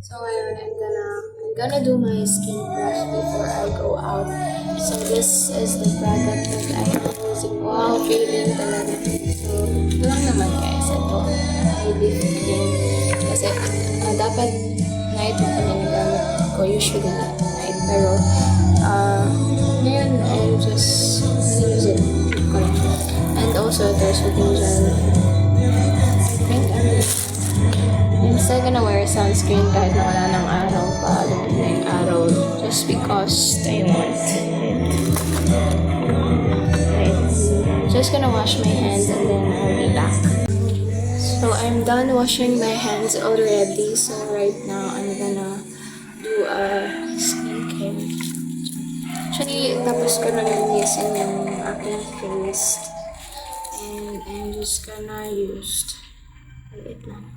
So ngayon, I'm gonna do my skin brush before I go out. So this is the product that I am using. Wow, feeling talaga. So, ito lang naman guys. Ito, baby cream. Kasi, dapat night na kami nagamit ko. Usually, night. Pero, ngayon, I'm just use it. And also, there's soothing gel. I think I'm still gonna wear sunscreen kahit na wala ng araw pa. Lumit na yung araw. Just because I want it. Right. Just gonna wash my hands and then I'll be back. So I'm done washing my hands already. So right now I'm gonna do a skincare. Actually, tapos ko na linisin yung aking face. And I'm just gonna use it lang.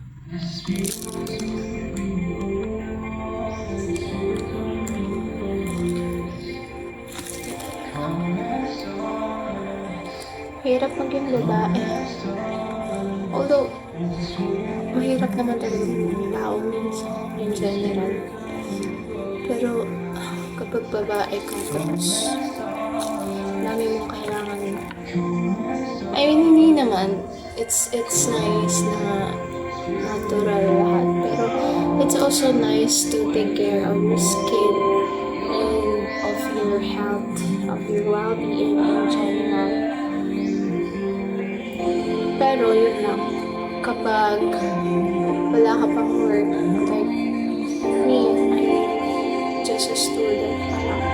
Hirap maging babae. Although, mahirap naman talaga maging tao minsan, in general. Pero, kapag babae ka, tapos, dami mong kailangan. I mean, hindi naman. It's nice na natural lahat. Pero, it's also nice to take care of your skin and of your health, of your well-being in general. Pero, yun lang. Kapag wala ka pang work, like me, I'm just a student pa lang.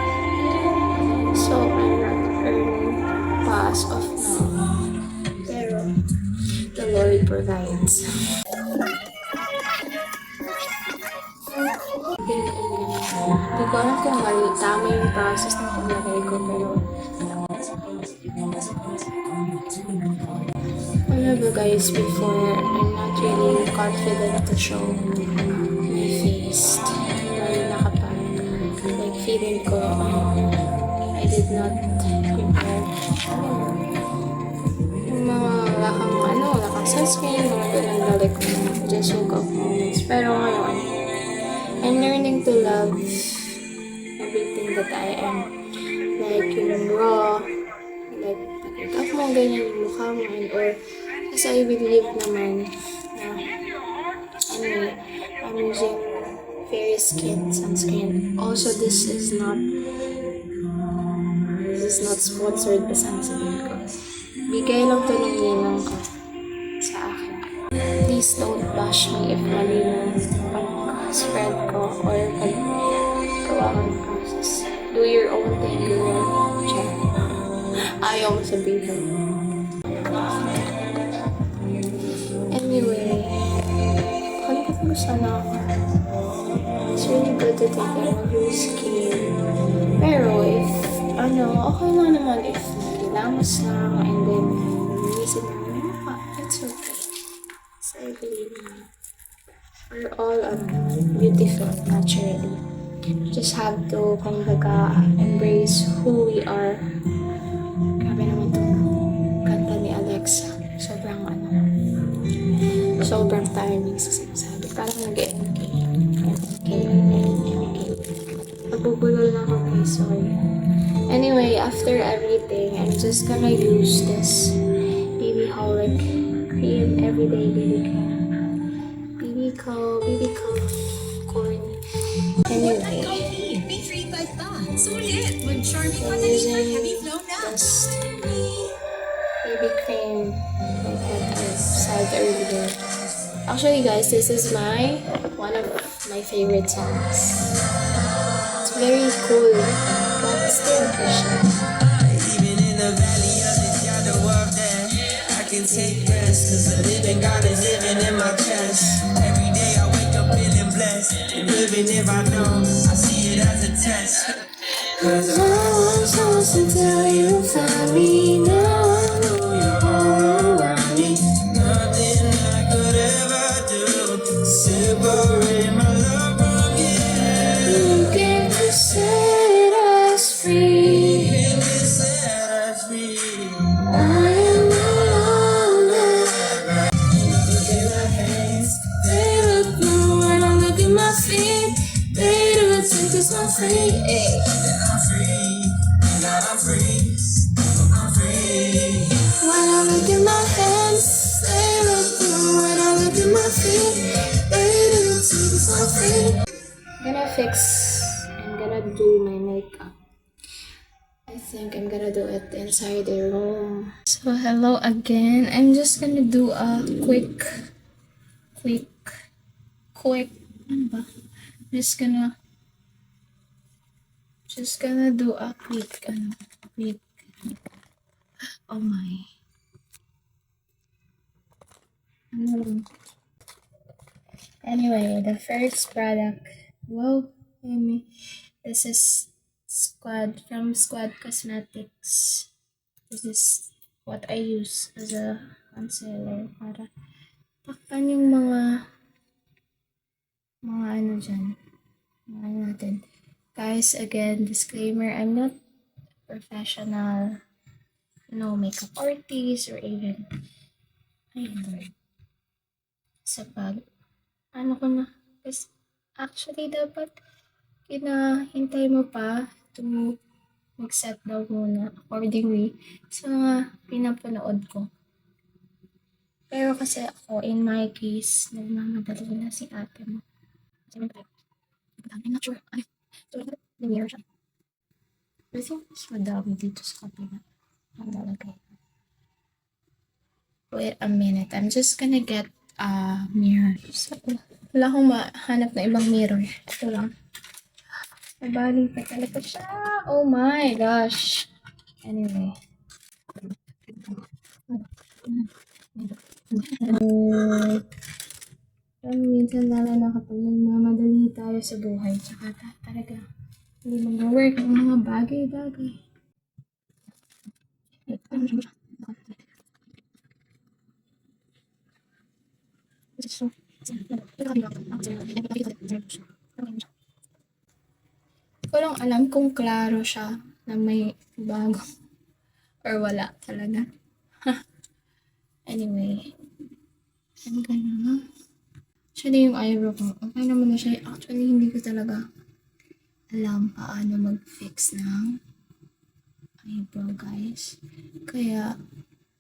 So, I'm not earning pa as of now. Pero, the Lord provides. Hindi ko alam kung tama yung process ng paglagay ko, pero whenever guys, before, I'm not really confident to show my face. Lalo na kapag, like, feeling ko, I did not prepare. Yung mga wala kang sunscreen, mga ganun, like, just woke up moments. Pero ngayon, I'm learning to love everything that I am. Like, yung raw, like, pag mo ganyan yung mukha mo, and or, kasi I believe naman na, anyway, I'm using Fairy Skin sunscreen. Also, this is not sponsored pa sunscreen ko. Bigay lang to ng ninang ko sa akin. Please don't bash me if mali yung pag-spread ko or pag-gawa ko ng process. Do your own thing, girl. Check. Ayaw mo sabihin. Anyway, kalipat mo sana ako. It's really good to take care of your skin. Pero if, okay lang naman if nilamos lang and then inisip mo yung mukha, it's okay. So I believe na we're all beautiful naturally. Just have to, kumbaga, embrace who we are. Grabe naman itong kanta ni Alexa. Sobrang timing sa sinasabi. Parang nag-MK. Nagbubulol na ako guys, sorry. Anyway, after everything, I'm just gonna use this Baby Holic cream, everyday baby cream. Baby ko, corny. Anyway, I'm using this baby cream like what I said earlier. Actually guys, this is one of my favorite songs. It's very cool, but still Christian. Even in the valley of the shadow of death, I can take rest, cause the living God is living in my chest. Every day I wake up feeling blessed, and even if I don't, I see it as a test. Cause I want someone to tell you find me now. I know you're all around me. Nothing I could ever do to separate my love from you. You came to set us free. You can set us free. I am Look at my hands, they look blue when I look at my feet. free. I'm free. God, I'm free. I'm free. When I look at my hands, they look blue. When I look at my feet, they do too. So free. Gonna fix and gonna do my makeup. I think I'm gonna do it inside the room. So hello again. I'm just gonna do a quick, ano ba? Just gonna do a quick, oh my. Anyway, the first product, wow, Amy, this is from Squad Cosmetics. This is what I use as a concealer para takpan yung mga ano dyan. Mga ano natin. Guys, again, disclaimer, I'm not professional, no makeup artist or even, ay Lord, sa ano ko na, kasi actually dapat hinahintay mo pa to mag-set down muna accordingly sa mga pinapanood ko. Pero kasi ako, in my case, nagmamadali na si ate mo. I'm not sure. So, mirror siya. I think mas madami dito sa kapila. Ang lalagay. Wait a minute. I'm just gonna get a mirror. So, wala akong mahanap na ibang mirror. Ito lang. Nabali pa talaga siya. Oh my gosh. Anyway. Minsan lalo na kapag nagmamadali tayo sa buhay. Tsaka talaga hindi mag-work ang mga bagay-bagay. Ko lang alam kung klaro siya na may bago or wala talaga. Anyway, I'm gonna actually yung eyebrow ko, okay naman na siya. Actually, hindi ko talaga alam paano mag-fix ng eyebrow, guys. Kaya,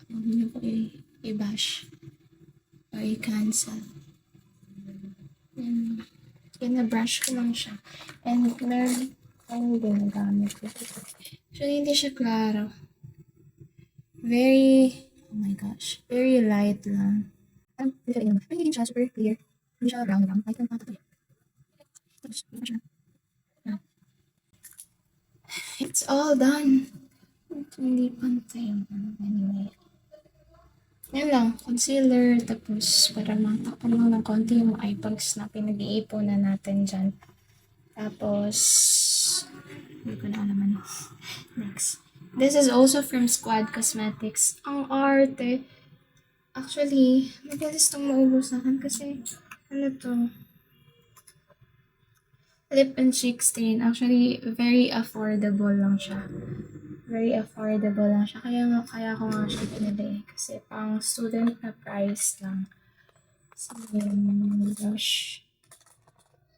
huwag niyo ko i-bash or i-cancel. Gina-brush ko lang siya. And meron akong ginagamit ko. Actually, hindi siya klaro. Oh my gosh, very light lang. Hindi siya super clear. Hindi siya brown lang. I can photo it. It's all done. Hindi pantay yung anyway. Yan lang, concealer, tapos para matakpan lang ng konti yung eye bags na pinag-iipon na natin dyan. Tapos, hindi ko na alaman. Next. This is also from Squad Cosmetics. Ang arte. Actually, mabilis itong maubos natin kasi, ano to? Lip and cheek stain. Actually, very affordable lang siya. Kaya ko nga siya pinili. Kasi pang student na price lang. So, brush.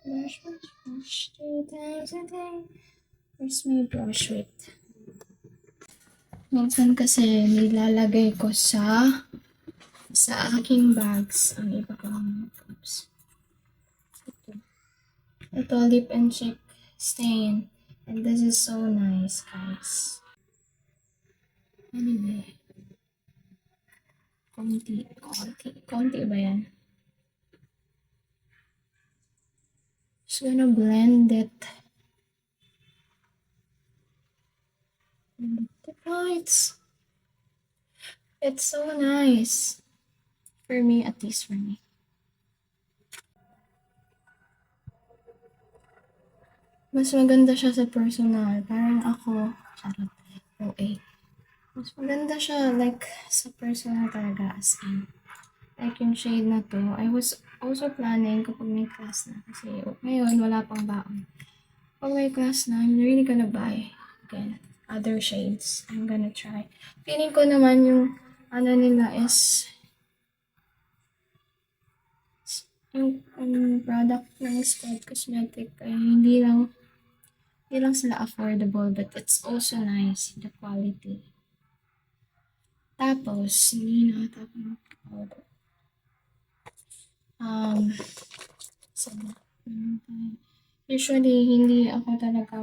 3 times a day. Where's my brush? Wait. Minsan kasi nilalagay ko sa aking bags ang iba kong oops. Ito, lip and cheek stain. And this is so nice, guys. Anyway. Konti ba yan? Just gonna blend it. Oh, it's so nice. For me, at least for me. Mas maganda siya sa personal. Parang ako, charot, OA. Mas maganda siya, like, sa personal talaga, as in. Like, yung shade na to, I was also planning kapag may class na. Kasi ngayon, wala pang baon. Pag may class na, I'm really gonna buy, again, other shades. I'm gonna try. Feeling ko naman yung, ano nila is, yung product ng Squad Cosmetic ay hindi lang Hindi lang sila affordable, but it's also nice, the quality. Tapos, hindi na tapos powder. So, usually, hindi ako talaga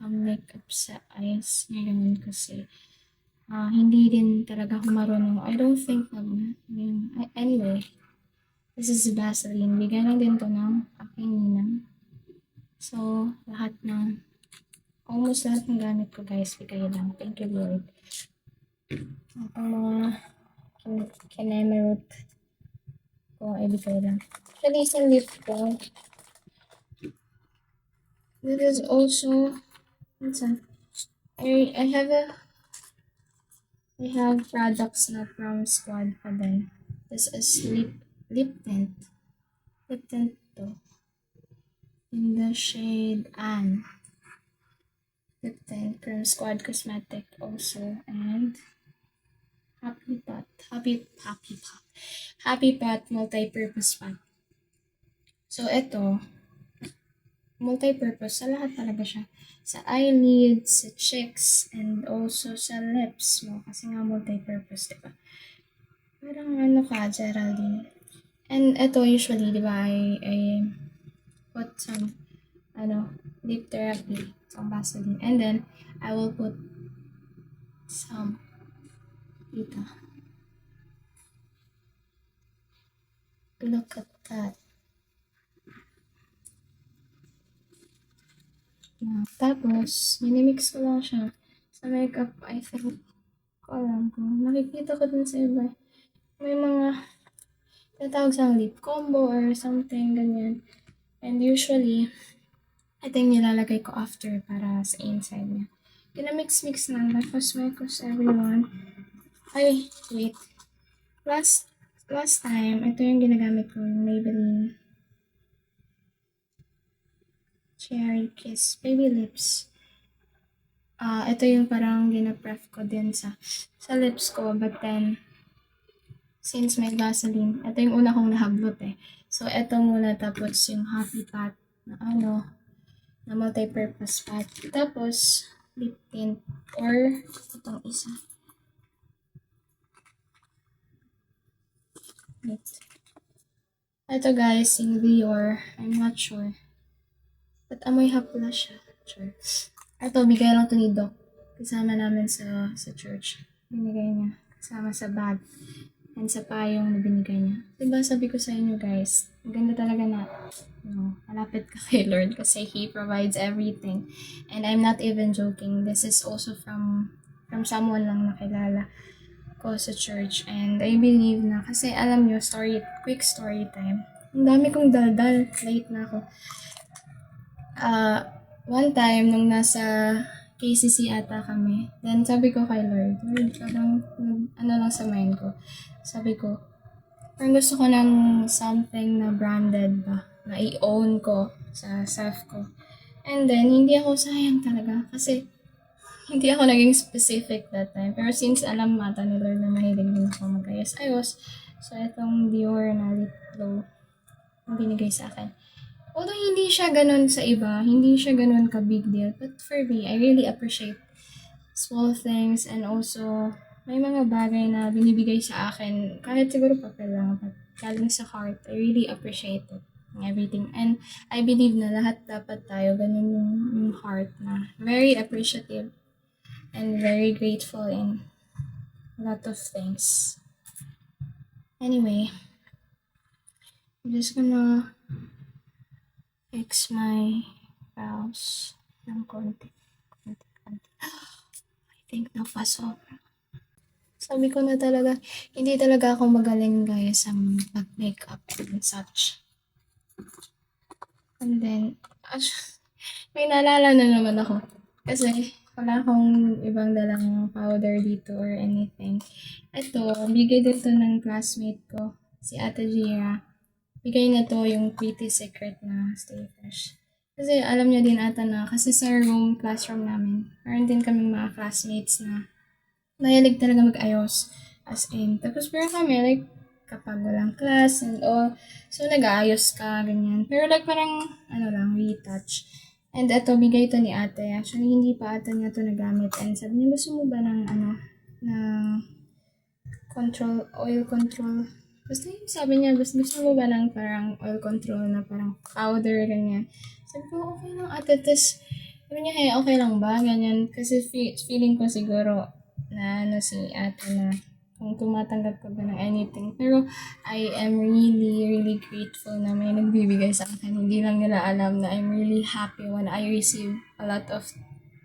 makeup sa eyes ngayon kasi hindi din talaga ako marunong. I don't think anyway, this is Vaseline. Bigyan lang din to ng aking ninang. So, almost lahat ng gamit ko guys, bigay lang. Thank you Lord. Ang mga kinemerot ko ay bigay lang. Actually, sa lip ko, this is also, I have products na from Squad pa din. This is lip tint. Lip tint to. In the shade Anne. Lip tint from Squad Cosmetic also. And Happy Pot multi-purpose pot. So, ito, multi-purpose. Sa lahat talaga siya. Sa eyelids, sa cheeks, and also sa lips mo. Kasi nga multi-purpose, diba? Parang ano ka, Geraldine. And ito usually, diba, I put some, lip therapy, some Vaseline. And then, I will put some, dito. Look at that. Tapos, minimix ko lang siya sa makeup. I think, ko alam ko. Nakikita ko dun sa iba. May mga tatawag sa lip combo or something, ganyan. And usually, ito yung nilalagay ko after para sa inside niya. Kinamix-mix lang. Tapos, Micos everyone. Ay, wait. Last time, ito yung ginagamit ko, yung Maybelline Cherry Kiss Baby Lips. Ito yung parang ginapref ko din sa lips ko. But then, since may Vaseline, ito yung una kong nahablot eh. So, ito muna. Tapos yung Happy Pot na na multi-purpose pot. Tapos, lip tint or itong isa. Wait. Ito guys, yung Dior. I'm not sure. But amoy hapla siya. Sure. Ito, bigay lang to ni Doc. Kasama namin sa church. Binigay niya. Kasama sa bag. And sa payong na binigay niya. Diba sabi ko sa inyo guys, maganda talaga na malapit ka kay Lord kasi He provides everything. And I'm not even joking. This is also from someone lang nakilala ko sa church. And I believe na, kasi alam nyo, quick story time. Ang dami kong daldal. Late na ako. One time, nung nasa KCC ata kami, then sabi ko kay Lord, parang lang sa mind ko. Sabi ko, parang gusto ko ng something na branded ba, na i-own ko sa self ko. And then, hindi ako sayang talaga kasi hindi ako naging specific that time. Pero since alam mata ni Lord na mahilig din ako mag-ayos-ayos, so itong Dior na lip glow ang binigay sa akin. Although hindi siya ganun sa iba, hindi siya ganun ka big deal. But for me, I really appreciate small things and also may mga bagay na binibigay sa akin. Kahit siguro papel lang, but galing sa heart, I really appreciate it. Everything. And I believe na lahat dapat tayo ganun yung heart na very appreciative and very grateful in a lot of things. Anyway, I'm just gonna fix my brows ng konti. I think napasok. Sabi ko na talaga, hindi talaga ako magaling guys sa pag-makeup and such. And then, may naalala na naman ako. Kasi wala akong ibang dalang powder dito or anything. Ito, bigay dito ng classmate ko, si Ate Gia. Bigay na to yung Pretty Secret na Stay Fresh. Kasi alam niyo din ata na, kasi sa classroom namin, meron din kaming mga classmates na mahilig talaga mag-ayos. As in, tapos pero kami, like, kapag walang class and all, so nag-aayos ka, ganyan. Pero like parang, retouch. And eto, bigay to ni ate. Actually, hindi pa ata niya to nagamit. And sabi niya, gusto mo ba ng ng oil control? Basta yun, sabi niya, gusto mo ba ng parang oil control na parang powder, ganyan. Sabi ko, okay lang ate. Tapos, sabi niya, hey, okay lang ba? Ganyan. Kasi feeling ko siguro na si ate na kung tumatanggap ka ba ng anything. Pero I am really, really grateful na may nagbibigay sa akin. Hindi lang nila alam na I'm really happy when I receive a lot of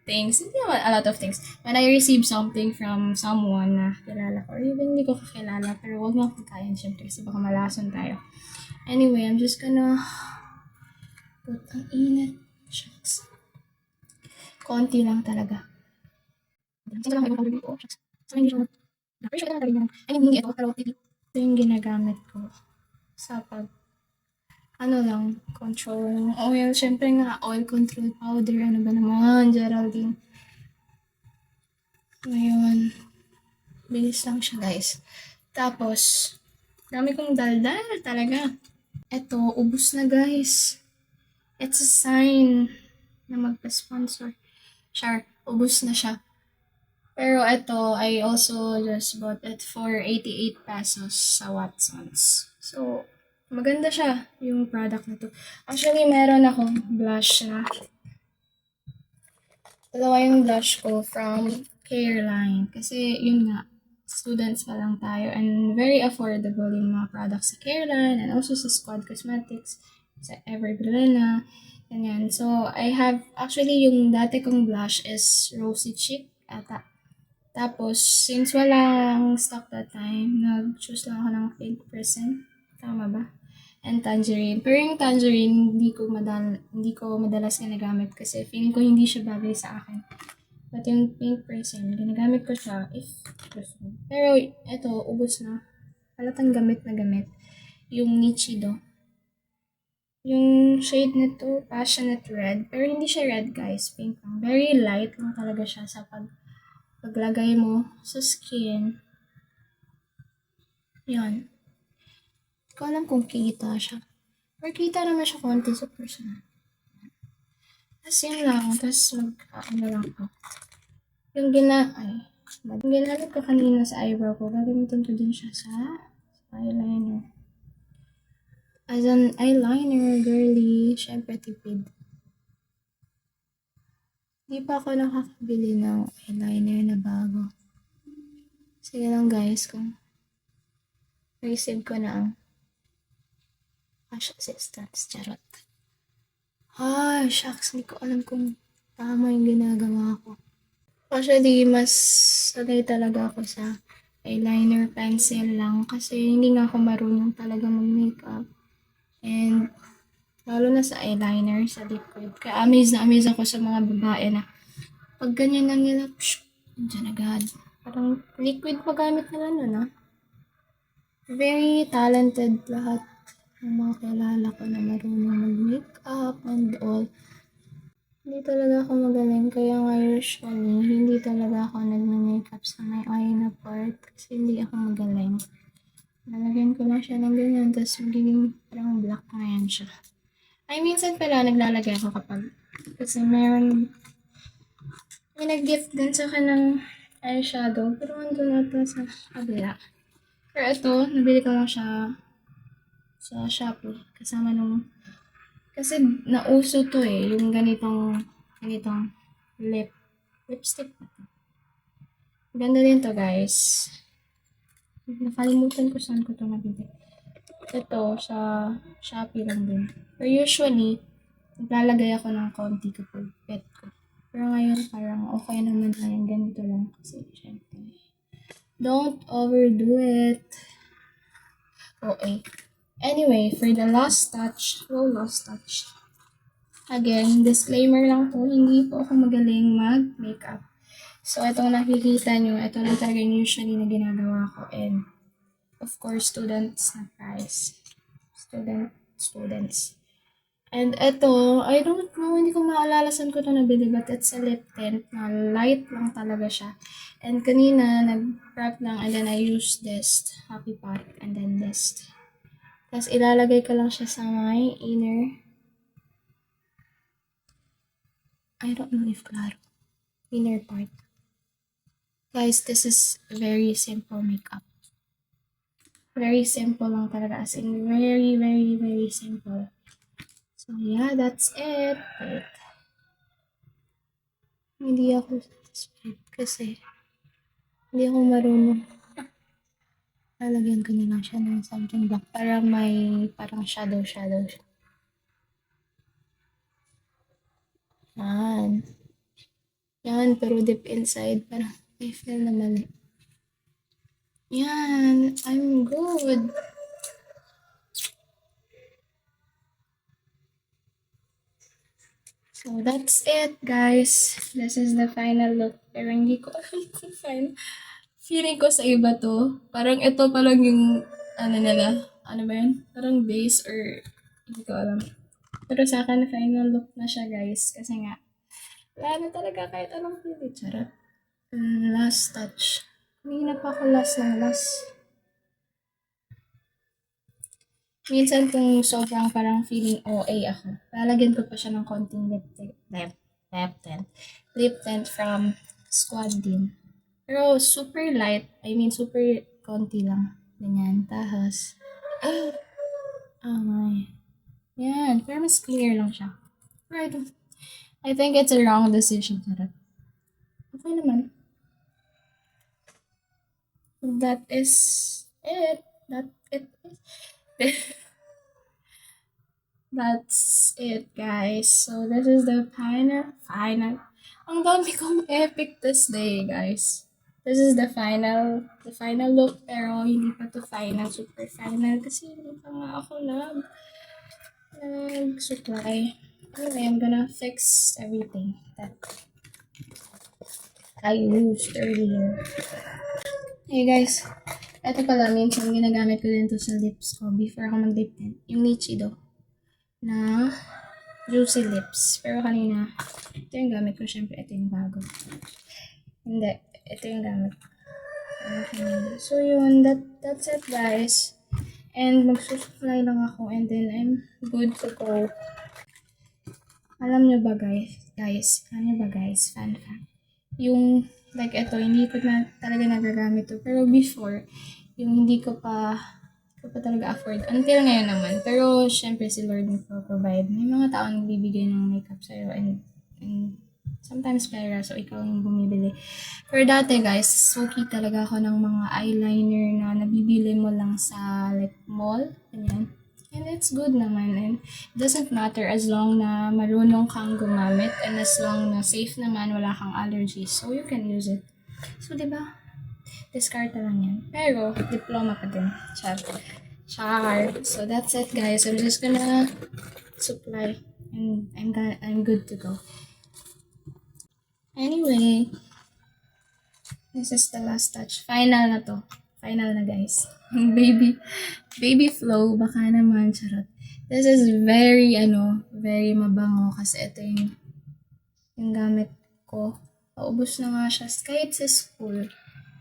things. Hindi naman a lot of things. When I receive something from someone na kilala ko, or even hindi ko kakilala, pero wag mo pagkain syempre kasi baka malason tayo. Anyway, I'm just gonna put ang init. Shucks. Konti lang talaga. Sige lang, may ko. Shucks. So, hindi siya appreciate naman talaga. I mean, hindi ito, pero ito yung ginagamit ko sa control ng oil. Siyempre nga, oil control powder. Ano ba naman, Geraldine? Ngayon, bilis lang siya, guys. Tapos, dami kong daldal talaga. Eto, ubus na, guys. It's a sign na magpa-sponsor. Sure, ubus na siya. Pero ito, I also just bought it for 88 pesos sa Watsons. So, maganda siya, yung product na to. Actually, meron akong blush na. Dalawa yung blush ko from Careline. Kasi, yun nga, students pa lang tayo. And very affordable yung mga products sa Careline and also sa Squad Cosmetics, sa Everbilena, ganyan. So, I have, actually, yung dati kong blush is Rosy Cheek ata. Tapos, since walang stock that time, nag-choose lang ako ng pink percent. Tama ba? And tangerine. Pero yung tangerine, hindi ko madalas ginagamit kasi feeling ko hindi siya bagay sa akin. But yung pink percent, ginagamit ko siya if gusto mo. Pero, eto, ubos na. Halatang gamit na gamit. Yung Nichido. Yung shade nito, Passionate Red. Pero hindi siya red, guys. Pink lang. Very light lang talaga siya sa paglagay mo sa skin. Yan. Hindi ko alam kung kita siya. Or kita naman siya konti sa personal. Tapos yun lang. Tapos ano lang ko. Yung ginamit ko kanina sa eyebrow ko, gagamitin ko din siya sa eyeliner. As an eyeliner, girly, syempre tipid. Hindi pa ako nakakabili ng eyeliner na bago. Sige lang guys, kung receive ko na ang cash assistance, charot. Shucks, hindi ko alam kung tama yung ginagawa ko. Actually, mas sanay talaga ako sa eyeliner pencil lang kasi hindi nga ako marunong talaga mag-makeup. And lalo na sa eyeliner, sa liquid. Kaya amaze ako sa mga babae na pag ganyan lang nila, dyan agad. Parang liquid pa gamit nila nun, Very talented lahat ng mga kilala ko na marunong mag-makeup and all. Hindi talaga ako magaling, kaya nga usually, hindi talaga ako nag-makeup sa may eye na part kasi hindi ako magaling. Nalagyan ko lang siya ng ganyan, tapos magiging parang black na yan siya. Ay, minsan pala naglalagay ako kasi may nag-gift din sa akin ng eyeshadow, pero andun ata sa kabila. Pero ito, nabili ko lang siya sa Shopee, kasama nung, kasi nauso to yung ganitong lipstick na to. Ganda din to guys. Nakalimutan ko saan ko to nabili. Ito, sa Shopee lang din. Pero usually, naglalagay ako ng konti kapag pet ko. Pero ngayon, parang okay naman na yung ganito lang. Kasi, syempre, don't overdo it. Okay. Anyway, for the last touch, again, disclaimer lang po, hindi po ako magaling mag-makeup. So, itong nakikita nyo, ito lang talaga yung usually na ginagawa ko. And, of course, students na price. Students. And ito, I don't know, hindi ko maalala saan ko ito nabili, but it's a lip tint na light lang talaga siya. And kanina, nag-prep lang, and then I used this Happy Pot, and then this. Tapos ilalagay ko lang siya sa my inner I don't know if klaro. Inner part. Guys, this is very simple makeup. Very simple lang talaga. As in, very, very, very simple. So, yeah, that's it. Wait. Hindi ako satisfied kasi hindi ako marunong. Lalagyan ko na lang siya ng something black para may parang shadow siya. Yan. Yan, pero deep inside, parang I feel na mali. Yan, I'm good. So, that's it, guys. This is the final look. Pero hindi ko alam kung final. Feeling ko sa iba to. Parang ito pa lang yung, ano nila, ano ba yun? Parang base or, hindi ko alam. Pero sa akin, final look na siya, guys. Kasi nga, wala na talaga kahit anong pili. Charot. Last touch. Kanina pa ako last. Minsan kung sobrang parang feeling OA ako, lalagyan ko pa siya ng konting lip tint from Squad din. Pero super light, super konti lang. Ganyan, tahas. My. Yan, pero mas clear lang siya. Pero I think it's a wrong decision. Charot. Okay naman. That is it. That's it, guys. So, this is the final. Ang dami kong epic this day, guys. This is the final look, pero hindi pa to final, super final, kasi hindi pa nga ako nag-supply. Anyway, I'm gonna fix everything that I used earlier. Hey guys, eto pala, minsan ginagamit ko din to sa lips ko before ako mag-lip tint. Yung Nichido na Juicy Lips. Pero kanina, ito yung gamit ko. Syempre, ito yung bago. Hindi, ito yung gamit ko. So yun, that's it, guys. And magsusupply lang ako and then I'm good to go. Alam nyo ba guys, fun fact. Yung, like ito, hindi ko na talaga nagagamit to. Pero before, yung hindi ko pa talaga afford. Until ngayon naman. Pero, syempre, si Lord nagpo-provide. May mga tao nagbibigay ng makeup sa'yo and sometimes pera, so ikaw yung bumibili. Pero dati, guys, suki talaga ako ng mga eyeliner na nabibili mo lang sa, like, mall. Ganyan. And it's good naman. And it doesn't matter as long na marunong kang gumamit and as long na safe naman, wala kang allergies. So, you can use it. So, diba? Discard lang yan. Pero, diploma pa din. Char. So, that's it, guys. I'm just gonna supply. And I'm good to go. Anyway, this is the last touch. Final na to. Final na, guys. Baby flow. Baka naman, charot. This is very mabango. Kasi ito yung gamit ko. Paubos na nga siya. Kahit sa school.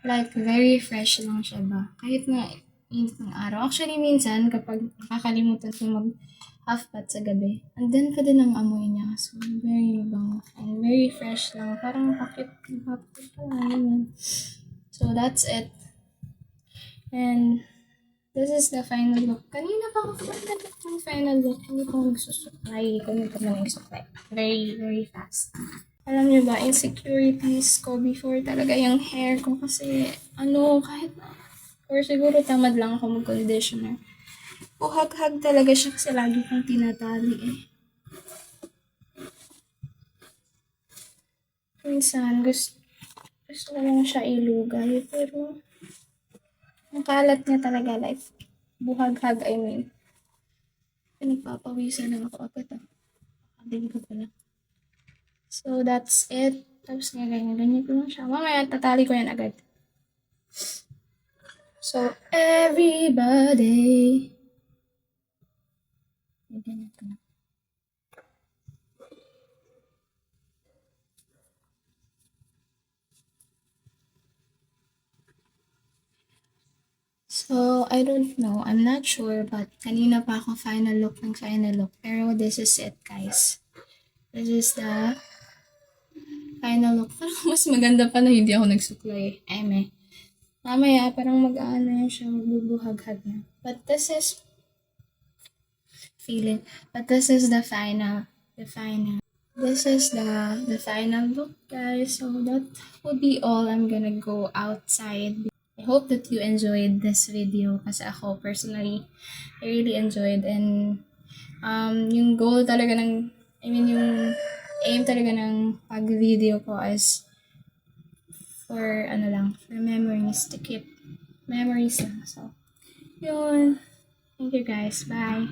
Like, very fresh lang siya ba? Kahit na init ng araw. Actually, minsan, kapag nakakalimutan ko mag-half bath sa gabi, andun pa din ang amoy niya. So, very mabango. And very fresh lang. Parang pakit pa lang. So, that's it. And, this is the final look. Kanina pa ako yung final look. Hindi ko nagsusupply. Hindi ko nag-supply. Very, very fast. Alam niyo ba, insecurities ko before talaga yung hair ko kasi kahit na, or siguro tamad lang ako mag-conditioner. Buhag-hag talaga siya kasi lagi kong tinatali Minsan, gusto ko lang siya ilugay, pero ang kalat niya talaga, like, buhag-hag, Pinagpapawisan na ako agad Hindi ko pala. So, that's it. Tapos ganyan ko lang siya. Mamaya, tatali ko yan agad. So, everybody. Ganyan ko na. So, I don't know. I'm not sure, but kanina pa ako final look. Pero this is it, guys. This is the final look. Parang mas maganda pa na hindi ako nagsuklay. Eme. Mamaya, parang mag-aano yan siya, magbubuhaghag na. But this is feeling. But this is the final. This is the final look, guys. So that will be all. I'm gonna go outside. I hope that you enjoyed this video kasi ako personally, I really enjoyed, and yung goal talaga yung aim talaga ng pag-video ko is for for memories, to keep memories lang. So, yun. Thank you guys. Bye.